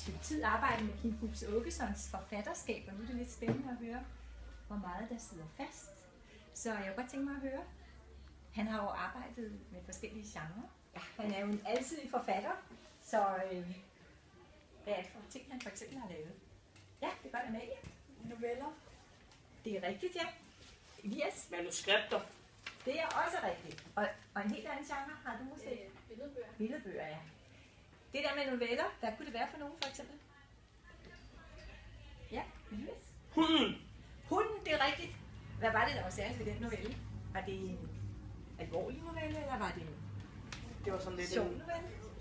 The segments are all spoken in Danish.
stykke tid arbejdet med Kim Fupz Aagesons forfatterskab, og nu er det lidt spændende at høre, hvor meget der sidder fast. Så jeg kunne godt tænke mig at høre. Han har jo arbejdet med forskellige genrer. Ja, han er jo en alsidig forfatter, så hvad er det for ting, han for eksempel har lavet? Ja, det gør Amalie. Noveller. Det er rigtigt, ja. Elias? Manuskripter. Det er også rigtigt. Og en helt anden genre har du måske? Billedbøger. Billedbøger, ja. Det der med noveller, hvad kunne det være for nogen, for eksempel? Ja, Elias? Hunden. Hunden, det er rigtigt. Hvad var det, der var særligt ved den novelle? Var det en alvorlig novelle, eller var det en Det var sådan lidt sjov novelle?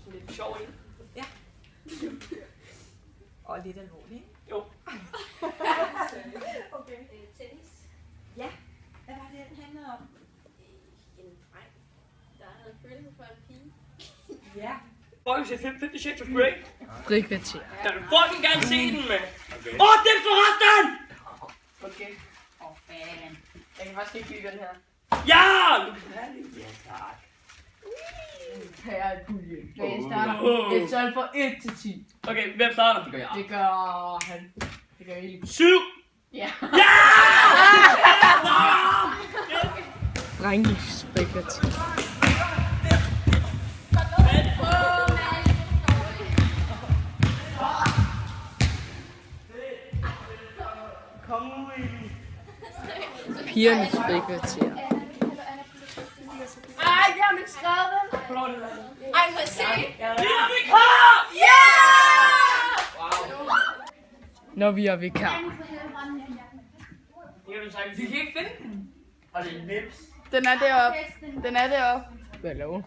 sådan lidt sjov en. Ja. Og lidt alvorlig, ikke? Jo. Okay. Tennis. Ja. Hvad var det, den handlede om? En dreng, der havde følelser for en pige. Ja. Hvor kan se 50 Shades of Grey? Frikvarter. Jeg vil fucking gerne se den, mand. Åh, det er forresten! Okay. Fan. Jeg kan faktisk ikke bygge den her. Ja! Ja, tak. Her er puljen. Jeg starter et tal fra 1 til 10. Okay, hvem starter? Det gør han. Det gør Eli. 7! Ja. Drengens frikvarter. Kom nu, Eli. Pigernes frikvarter. Ej, jeg har ikke skrevet den. Ej, må jeg se? Det er vikar! Når vi er vikar. Det kan du sige. Vi kan ikke finde den. Og det er en vips. Den er deroppe. Den er deroppe. Hvad laver?